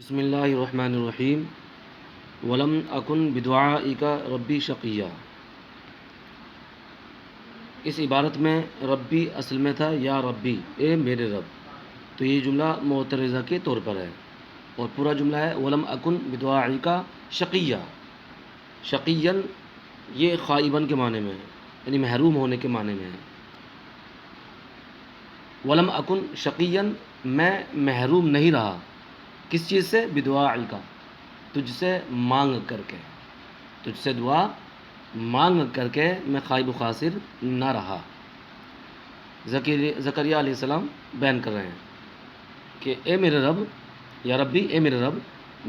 بسم اللہ الرحمن الرحیم ولم اکن بدعائک ربی شقیہ۔ اس عبارت میں ربی اصل میں تھا یا ربی اے میرے رب، تو یہ جملہ معترضہ کے طور پر ہے، اور پورا جملہ ہے ولم اکن بدعائک شقیہ۔ شقیًا یہ خائباً کے معنی میں ہے، یعنی محروم ہونے کے معنی میں ہے۔ ولم اکن شقیًا میں محروم نہیں رہا، کس چیز سے؟ بدعائک، تجھ سے مانگ کر کے، تجھ سے دعا مانگ کر کے میں خائب و خاسر نہ رہا۔ زکریا علیہ السلام بیان کر رہے ہیں کہ اے میرے رب، یا ربی اے میرے رب،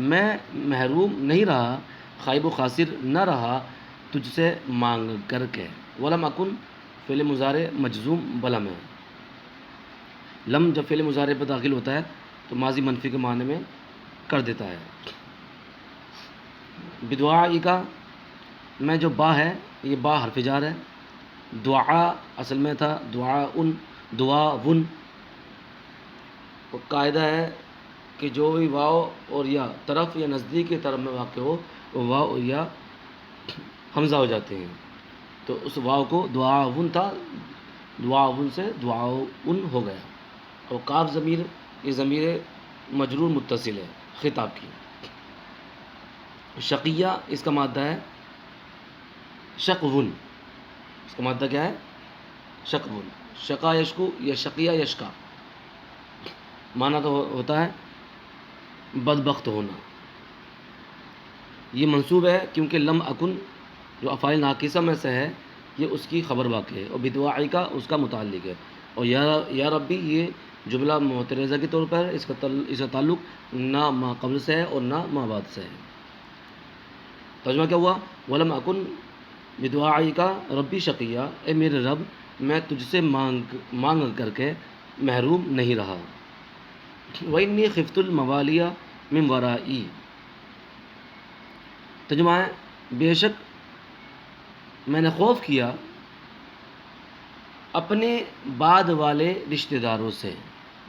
میں محروم نہیں رہا، خائب و خاسر نہ رہا تجھ سے مانگ کر کے۔ ولم اکن فعل مضارع مجزوم بلم ہے۔ لم جب فعل مضارع پر داخل ہوتا ہے تو ماضی منفی کے معنی میں کر دیتا ہے۔ بدعائک میں جو با ہے یہ با حرف جار ہے۔ دعا اصل میں تھا دعاءن، دعاون۔ وہ قاعدہ ہے کہ جو بھی واو اور یا طرف یا نزدیک کی طرف میں واقع ہو وہ واو اور یا حمزہ ہو جاتے ہیں، تو اس واو کو دعاون تھا، دعاون سے دعاون ہو گیا۔ اور کاف ضمیر، یہ ضمیر مجرور متصل ہے خطاب کی۔ شقیہ اس کا مادہ ہے شقون، اس کا مادہ کیا ہے؟ شقون۔ شقا یشکو یا شقیہ یشکا، معنی تو ہوتا ہے بدبخت ہونا۔ یہ منصوب ہے کیونکہ لم اکن جو افعال ناقصہ میں سے ہے یہ اس کی خبر واقع ہے، اور بدعائک اس کا متعلق ہے، اور یا ربی یہ جملہ معترضہ کے طور پر ہے، اس کا تعلق نہ ما قبل سے ہے اور نہ ما بعد سے ہے۔ ترجمہ کیا ہوا؟ ولم اکن بدعائک ربی شقیہ، اے میرے رب میں تجھ سے مانگ کر کے محروم نہیں رہا۔ وَإِنِّي خِفْتُ الْمَوَالِيَ مِنْ وَرَائِي۔ ترجمہ ہے بے شک میں نے خوف کیا اپنے بعد والے رشتہ داروں سے،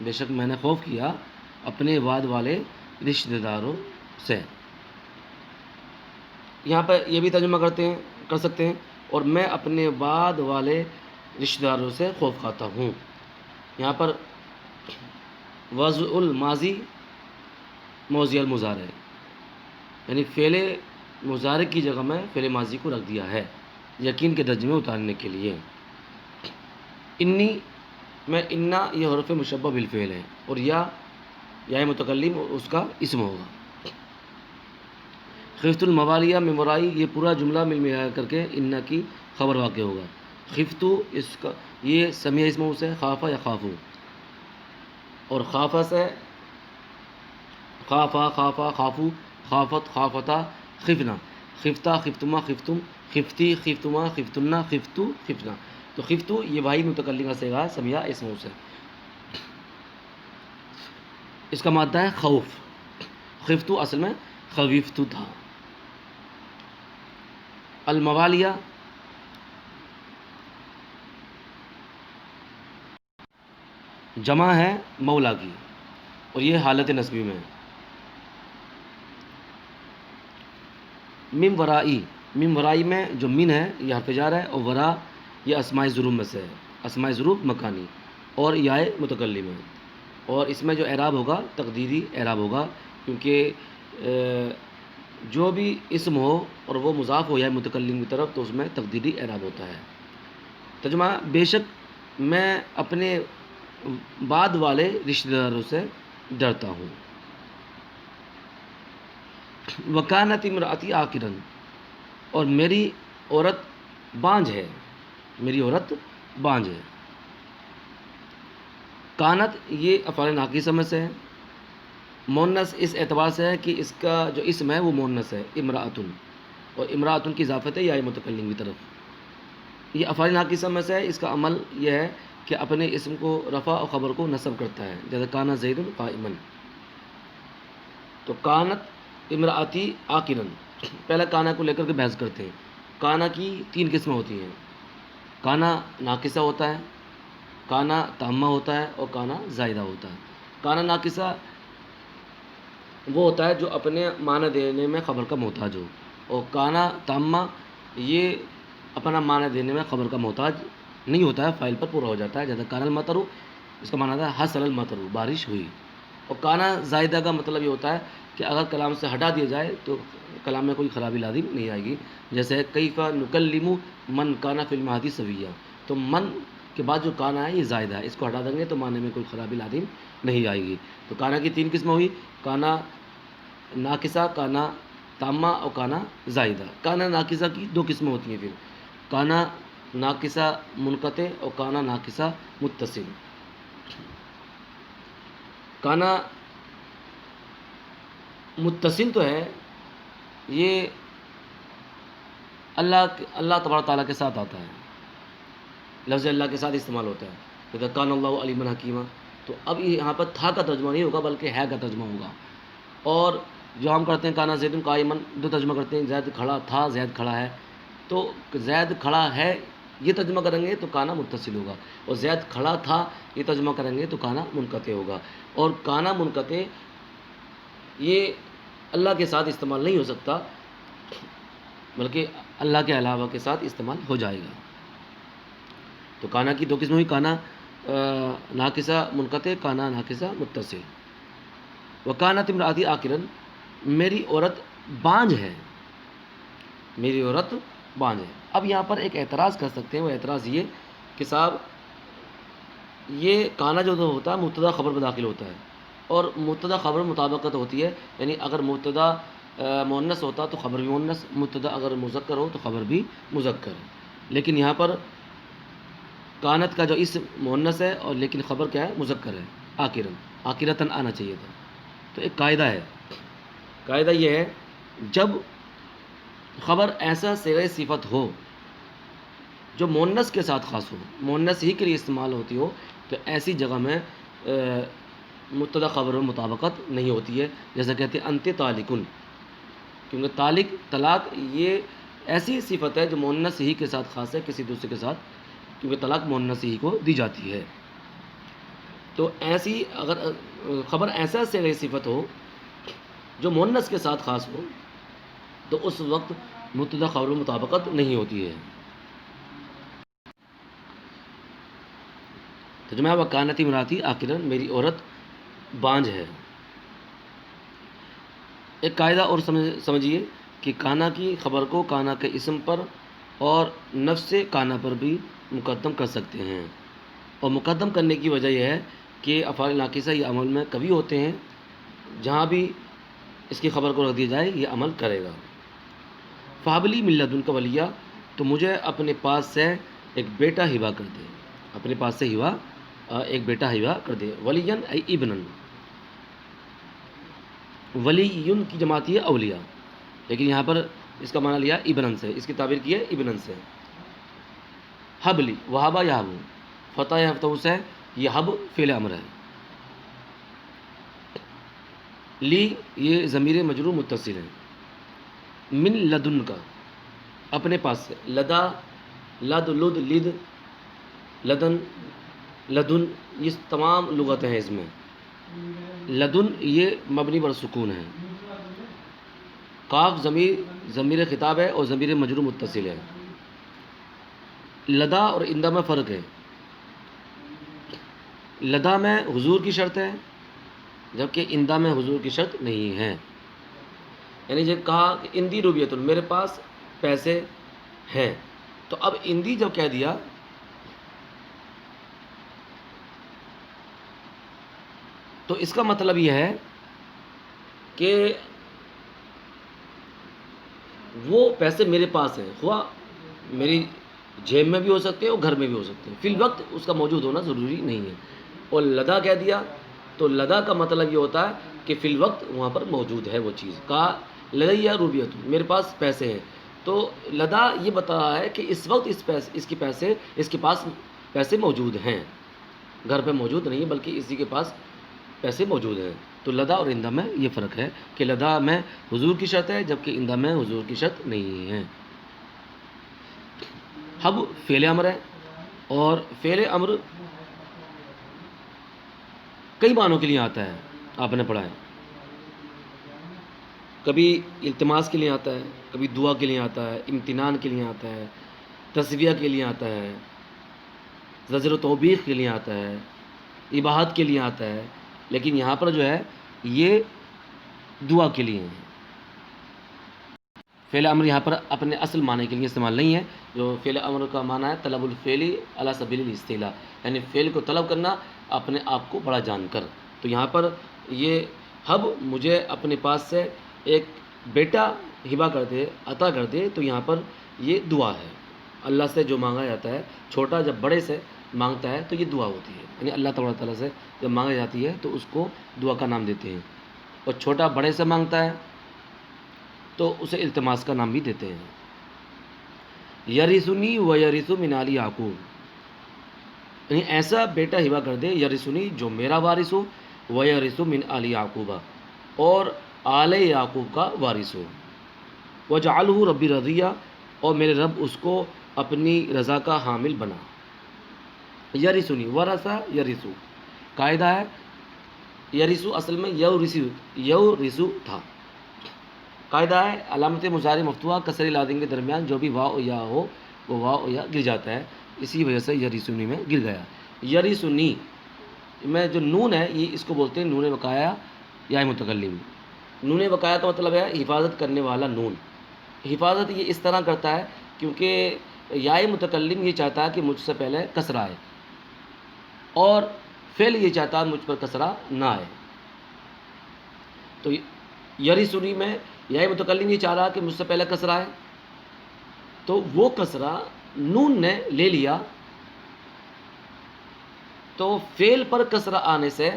بے شک میں نے خوف کیا اپنے بعد والے رشتہ داروں سے۔ یہاں پہ یہ بھی ترجمہ کر سکتے ہیں اور میں اپنے بعد والے رشتہ داروں سے خوف کھاتا ہوں۔ یہاں پر وضع الماضی موضع المضارع، یعنی فعل مضارع کی جگہ میں فعل ماضی کو رکھ دیا ہے یقین کے درجے میں اتارنے کے لیے۔ انی میں انا یہ حرف مشبہ بالفعل ہے، اور یا متکلم اس کا اسم ہوگا۔ خفت الموالیہ من ورائی، یہ پورا جملہ مل ملا کر کے انا کی خبر واقع ہوگا۔ خفتو اس کا یہ سمیع اسم سے خافا یا خافو، اور خافا سے خافا خافا خافو خافت خافتا خفنا، خفتہ خفتما خفتم خفتی خفتما خفتنا خفتو خفنا، تو خفتو یہ بھائی متکلم کا صیغہ ہے سمیع اسم سے۔ اس کا مادہ ہے خوف۔ خفتو اصل میں خویفتو تھا۔ الموالیہ جمع ہے مولا کی، اور یہ حالت نصبی میں ہے۔ من ورائی، من ورائی میں جو من ہے یہ حرف جار ہے، اور ورا یہ اسماء ظروف میں سے ہے، اسماء ظروف مکانی، اور یائے متکلم ہے، اور اس میں جو اعراب ہوگا تقدیری اعراب ہوگا، کیونکہ جو بھی اسم ہو اور وہ مضاف ہو یا متکلم کی طرف تو اس میں تقدیری اعراب ہوتا ہے۔ ترجمہ بے شک میں اپنے بعد والے رشتہ داروں سے ڈرتا ہوں۔ وکانت امراتی عاقرن، اور میری عورت بانجھ ہے، میری عورت بانجھ ہے۔ کانت یہ افعال ناقصہ میں سے ہے، مونس اس اعتبار سے ہے کہ اس کا جو اسم ہے وہ مونس ہے امراۃن، اور امراۃن کی اضافت ہے یا متکلم کی طرف۔ یہ افعال ناقصہ میں سے ہے، اس کا عمل یہ ہے کہ اپنے اسم کو رفع اور خبر کو نصب کرتا ہے، جیسے کانا زید قائما، تو کانت امراتی عاقرن، پہلا کانا کو لے کر کے بحث کرتے ہیں۔ کانا کی 3 قسمیں ہوتی ہیں، کانا ناقصہ ہوتا ہے، کانا تامہ ہوتا ہے، اور کانا زائدہ ہوتا ہے۔ کانا ناقصہ وہ ہوتا ہے جو اپنے معنی دینے میں خبر کا محتاج ہو، اور کانا تامہ یہ اپنا معنی دینے میں خبر کا محتاج نہیں ہوتا ہے، فائل پر پورا ہو جاتا ہے. جیسے کان المطر، اس کا معنی ہے حصل المطر، بارش ہوئی. اور کانا زائدہ کا مطلب یہ ہوتا ہے کہ اگر کلام سے ہٹا دیا جائے تو کلام میں کوئی خرابی لازم نہیں آئے گی. جیسے کیفا نکلم من کانا فی المہدی سویہ، تو من کے بعد جو کانا ہے یہ زائدہ ہے، اس کو ہٹا دیں گے تو معنی میں کوئی خرابی لازم نہیں آئے گی. تو کانا کی 3 قسمیں ہوئی، کانا ناقصہ، کانا تامہ اور کانا زائدہ. کانا ناقصہ کی 2 قسمیں ہوتی ہیں پھر، کانا ناقصہ منقطع اور کانا ناقصہ متصل. کانا متصل تو ہے یہ اللہ تبارک تعالیٰ کے ساتھ آتا ہے، لفظ اللہ کے ساتھ استعمال ہوتا ہے. اذا کان اللہ علیما حکیمہ، تو اب یہاں پر تھا کا ترجمہ نہیں ہوگا بلکہ ہے کا ترجمہ ہوگا. اور جو ہم کرتے ہیں کانا زید قائما، 2 ترجمہ کرتے ہیں، زید کھڑا تھا، زید کھڑا ہے. تو زید کھڑا ہے یہ ترجمہ کریں گے تو کانا متصل ہوگا، اور زید کھڑا تھا یہ ترجمہ کریں گے تو کانا منقطع ہوگا. اور کانا منقطع یہ اللہ کے ساتھ استعمال نہیں ہو سکتا بلکہ اللہ کے علاوہ کے ساتھ استعمال ہو جائے گا. تو کانا کی 2 قسمیں ہوئی، کانا ناقصہ منقطع، کانا ناقصہ متصل. وکانت امراتی آکرن، میری عورت بانجھ ہے، میری عورت بانجھ ہے. اب یہاں پر ایک اعتراض کر سکتے ہیں، وہ اعتراض یہ کہ صاحب یہ کانا جو ہوتا ہے مبتدا خبر میں داخل ہوتا ہے، اور مبتدا خبر مطابقت ہوتی ہے، یعنی اگر مبتدا مؤنث ہوتا تو خبر بھی مؤنث، مبتدا اگر مذکر ہو تو خبر بھی مذکر. لیکن یہاں پر کانت کا جو اسم مؤنث ہے اور لیکن خبر کیا ہے، مذکر ہے، آکرن، آکرتن آنا چاہیے تھا. تو ایک قاعدہ ہے، قاعدہ یہ ہے جب خبر ایسا صیغہ صفت ہو جو مؤنث کے ساتھ خاص ہو، مؤنث ہی کے لیے استعمال ہوتی ہو، تو ایسی جگہ میں مبتدا خبر میں مطابقت نہیں ہوتی ہے. جیسا کہتے ہیں انت طالقن، کیونکہ طلاق یہ ایسی صفت ہے جو مؤنث ہی کے ساتھ خاص ہے، کسی دوسرے کے ساتھ، کیونکہ طلاق مؤنث ہی کو دی جاتی ہے. تو ایسی اگر خبر ایسا صیغہ صفت ہو جو مؤنث کے ساتھ خاص ہو تو اس وقت مبتدا خبر میں مطابقت نہیں ہوتی ہے. ترجمہ وکانتی امراتی آکرن، میری عورت بانجھ ہے. ایک قاعدہ اور سمجھیے کہ کانا کی خبر کو کانا کے اسم پر اور نفس کانا پر بھی مقدم کر سکتے ہیں، اور مقدم کرنے کی وجہ یہ ہے کہ افعال ناقصہ یہ عمل میں کبھی ہوتے ہیں، جہاں بھی اس کی خبر کو رکھ دیا جائے یہ عمل کرے گا. فابلی من لدنک ولیہ، تو مجھے اپنے پاس سے ایک بیٹا ہبہ کر دے، اپنے پاس سے ایک بیٹا ہبہ کر دے. ولین ای ابنن، ولی کی جماعت ہے اولیاء، لیکن یہاں پر اس کا معنی لیا ابنن سے، اس کی تعبیر کی ہے ابنن سے. حبلی، وہابا یہب، فتح یفتح سے یہ حب فعل امر ہے. لی یہ ضمیر مجرور متصل ہے. من لدن کا، اپنے پاس سے. لدا، لد، لد، لد، لدن، لدن، یہ تمام لغتیں ہیں اس میں. لدن یہ مبنی بر سکون ہے. قاف ضمیر خطاب ہے اور ضمیر مجرور متصل ہے. لدا اور اندہ میں فرق ہے. لدا میں حضور کی شرط ہے جبکہ اندہ میں حضور کی شرط نہیں ہے. یعنی جب کہا کہ اندی روبیت، میرے پاس پیسے ہیں، تو اب اندی جب کہہ دیا تو اس کا مطلب یہ ہے کہ وہ پیسے میرے پاس ہیں، خواہ میری جیب میں بھی ہو سکتے ہیں اور گھر میں بھی ہو سکتے ہیں، فی الوقت اس کا موجود ہونا ضروری نہیں ہے. اور لدا کہہ دیا تو لدا کا مطلب یہ ہوتا ہے کہ فی الوقت وہاں پر موجود ہے وہ چیز. کہا لدیا روبیت، میرے پاس پیسے ہیں، تو لدا یہ بتا رہا ہے کہ اس وقت اس کے پاس پیسے موجود ہیں، گھر پہ موجود نہیں بلکہ اسی کے پاس پیسے موجود ہیں. تو لدا اور اندہ میں یہ فرق ہے کہ لدا میں حضور کی شرط ہے جبکہ اندہ میں حضور کی شرط نہیں ہے. حب فعل امر ہے، اور فعل امر کئی معنوں کے لیے آتا ہے، آپ نے پڑھا ہے. کبھی التماس کے لیے آتا ہے، کبھی دعا کے لیے آتا ہے، امتنان کے لیے آتا ہے، تصویہ کے لیے آتا ہے، زجر و توبیخ کے لیے آتا ہے، اباحت کے لیے آتا ہے، لیکن یہاں پر جو ہے یہ دعا کے لیے ہے۔ فعل امر یہاں پر اپنے اصل معنی کے لیے استعمال نہیں ہے۔ جو فعل امر کا معنی ہے طلب الفعل علی سبیل الاستعلاء، یعنی فعل کو طلب کرنا اپنے آپ کو بڑا جان کر۔ تو یہاں پر یہ ہب مجھے اپنے پاس سے ایک بیٹا ہبہ کر دے، عطا کر دے، تو یہاں پر یہ دعا ہے۔ اللہ سے جو مانگا جاتا ہے، چھوٹا جب بڑے سے مانگتا ہے تو یہ دعا ہوتی ہے، یعنی اللہ تبارک تعالیٰ سے جب مانگا جاتی ہے تو اس کو دعا کا نام دیتے ہیں، اور چھوٹا بڑے سے مانگتا ہے تو اسے التماس کا نام بھی دیتے ہیں۔ یرثنی و یرث من آل یعقوب، یعنی ایسا بیٹا ہبہ کر دے، یرثنی جو میرا وارث ہو، و یرث من آل یعقوب اور آل یعقوب کا وارث ہو، وجعلہ ربی رضیہ اور میرے رب اس کو اپنی رضا کا حامل بنا۔ یرثنی ورثہ یرث، قاعدہ ہے یرث اصل میں یورث تھا، قاعدہ ہے علامت مضارع مفتوحہ کسر لازم کے درمیان جو بھی واو و یا ہو وہ واو و یا گر جاتا ہے، اسی وجہ سے یرثنی میں گر گیا۔ یرثنی میں جو نون ہے یہ اس کو بولتے ہیں نون وقایا یا متکلم۔ نون وقایا کا مطلب ہے حفاظت کرنے والا نون۔ حفاظت یہ اس طرح کرتا ہے کیونکہ یا متکلم یہ چاہتا ہے کہ مجھ سے پہلے کسرہ آئے، اور فعل یہ چاہتا ہے مجھ پر کسرہ نہ آئے۔ تو یرثنی میں یا متکلم یہ چاہ رہا کہ مجھ سے پہلے کسرہ آئے، تو وہ کسرہ نون نے لے لیا، تو فعل پر کسرہ آنے سے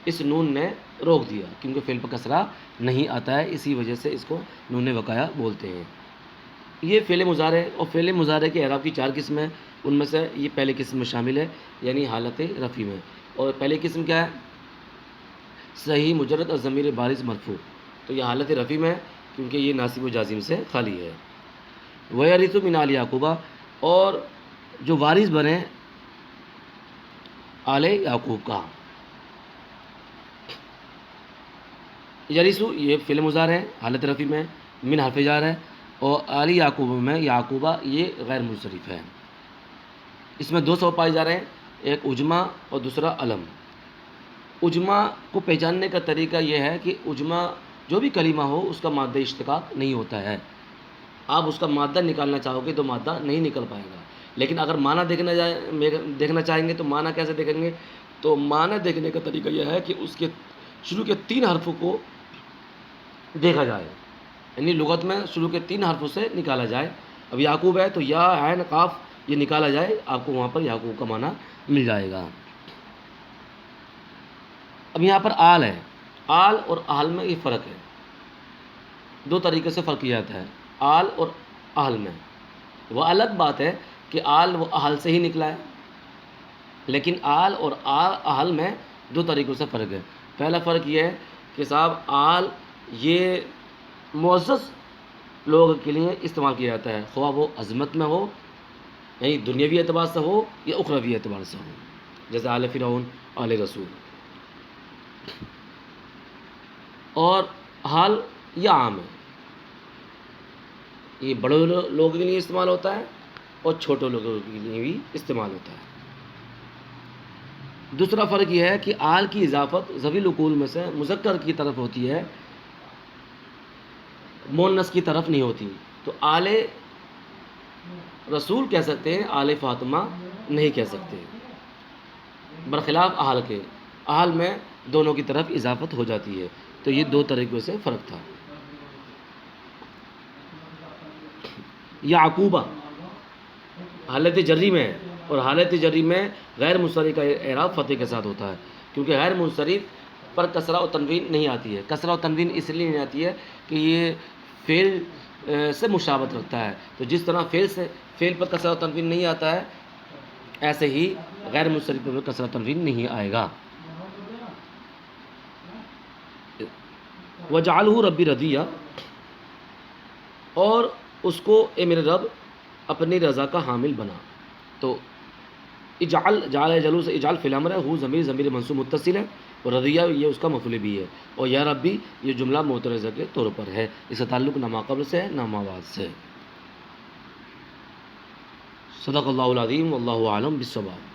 اس نون نے روک دیا، کیونکہ فعل پر کسرہ نہیں آتا ہے، اسی وجہ سے اس کو نون وقایا بولتے ہیں۔ یہ فعل مضارع، اور فعل مضارع کے اعراب کی 4 قسمیں، ان میں سے یہ پہلی قسم میں شامل ہے، یعنی حالت رفع میں۔ اور پہلی قسم کیا ہے؟ صحیح مجرد اور ضمیر بارز مرفوع، تو یہ حالت رفع میں ہے کیونکہ یہ ناصب و جازم سے خالی ہے۔ وَيَرِثُ مِنْ آلِ یعقوب، اور جو وارث بنے آل یعقوب کا۔ یرث یہ فعل مضارع ہے، حالت رفع میں، من حرف جار ہے، اور آل یعقوب میں یعقوبہ یہ غیر منصرف ہے۔ اس میں 2 سبب پائے جا رہے ہیں، ایک اجمہ اور دوسرا علم۔ اجمہ کو پہچاننے کا طریقہ یہ ہے کہ اجمہ جو بھی کلمہ ہو اس کا مادہ اشتقاق نہیں ہوتا ہے، آپ اس کا مادہ نکالنا چاہو گے تو مادہ نہیں نکل پائے گا، لیکن اگر معنی دیکھنا چاہیں گے تو معنی کیسے دیکھیں گے؟ تو معنی دیکھنے کا طریقہ یہ ہے کہ اس کے شروع کے 3 حرفوں کو دیکھا جائے، یعنی لغت میں شروع کے 3 حرفوں سے نکالا جائے۔ اب یعقوب ہے تو یا عین قاف یہ نکالا جائے، آپ کو وہاں پر یعقوب کا معنی مل جائے گا۔ اب یہاں پر آل ہے، آل اور اہل میں یہ فرق ہے، 2 طریقے سے فرق کیا جاتا ہے آل اور اہل میں۔ وہ الگ بات ہے کہ آل و اہل سے ہی نکلا ہے، لیکن آل اور اہل میں 2 طریقوں سے فرق ہے۔ پہلا فرق یہ ہے کہ صاحب آل یہ معزز لوگوں کے لیے استعمال کیا جاتا ہے، خواہ وہ عظمت میں ہو، یعنی دنیاوی اعتبار سے ہو یا اخروی اعتبار سے ہو، جیسے آل فرعون، آل رسول۔ اور حال یا عام ہے، یہ بڑے لوگوں کے لیے استعمال ہوتا ہے اور چھوٹے لوگوں کے لیے بھی استعمال ہوتا ہے۔ دوسرا فرق یہ ہے کہ آل کی اضافت ذوی العقول میں سے مذکر کی طرف ہوتی ہے، مؤنث کی طرف نہیں ہوتی۔ تو آل رسول کہہ سکتے ہیں، آل فاطمہ نہیں کہہ سکتے، برخلاف اہل کے۔ اہل میں دونوں کی طرف اضافت ہو جاتی ہے، تو یہ 2 طریقوں سے فرق تھا۔ یعقوبہ حالت جری میں ہے، اور حالت جری میں غیر منصرف کا اعراب فتح کے ساتھ ہوتا ہے، کیونکہ غیر منصرف پر کسرہ و تنوین نہیں آتی ہے۔ کسرہ و تنوین اس لیے نہیں آتی ہے کہ یہ فعل سے مشابہت رکھتا ہے، تو جس طرح فعل پر کسرہ و تنوین نہیں آتا ہے، ایسے ہی غیر منصرف پر کسرہ و تنوین نہیں آئے گا۔ وجعلہ ربی رضیہ، اور اس کو اے میرے رب اپنی رضا کا حامل بنا۔ تو اجعل، جعل جلو سے اجعل فی الامر ہے، ہو ضمیر منصوب متصل ہے، اور رضیہ یہ اس کا مفعول بھی ہے، اور یا ربی یہ جملہ معترضہ کے طور پر ہے، اس کا تعلق نہ ما قبل سے ہے نہ ما بعد سے۔ صدق اللہ العظیم واللہ اعلم بالصواب۔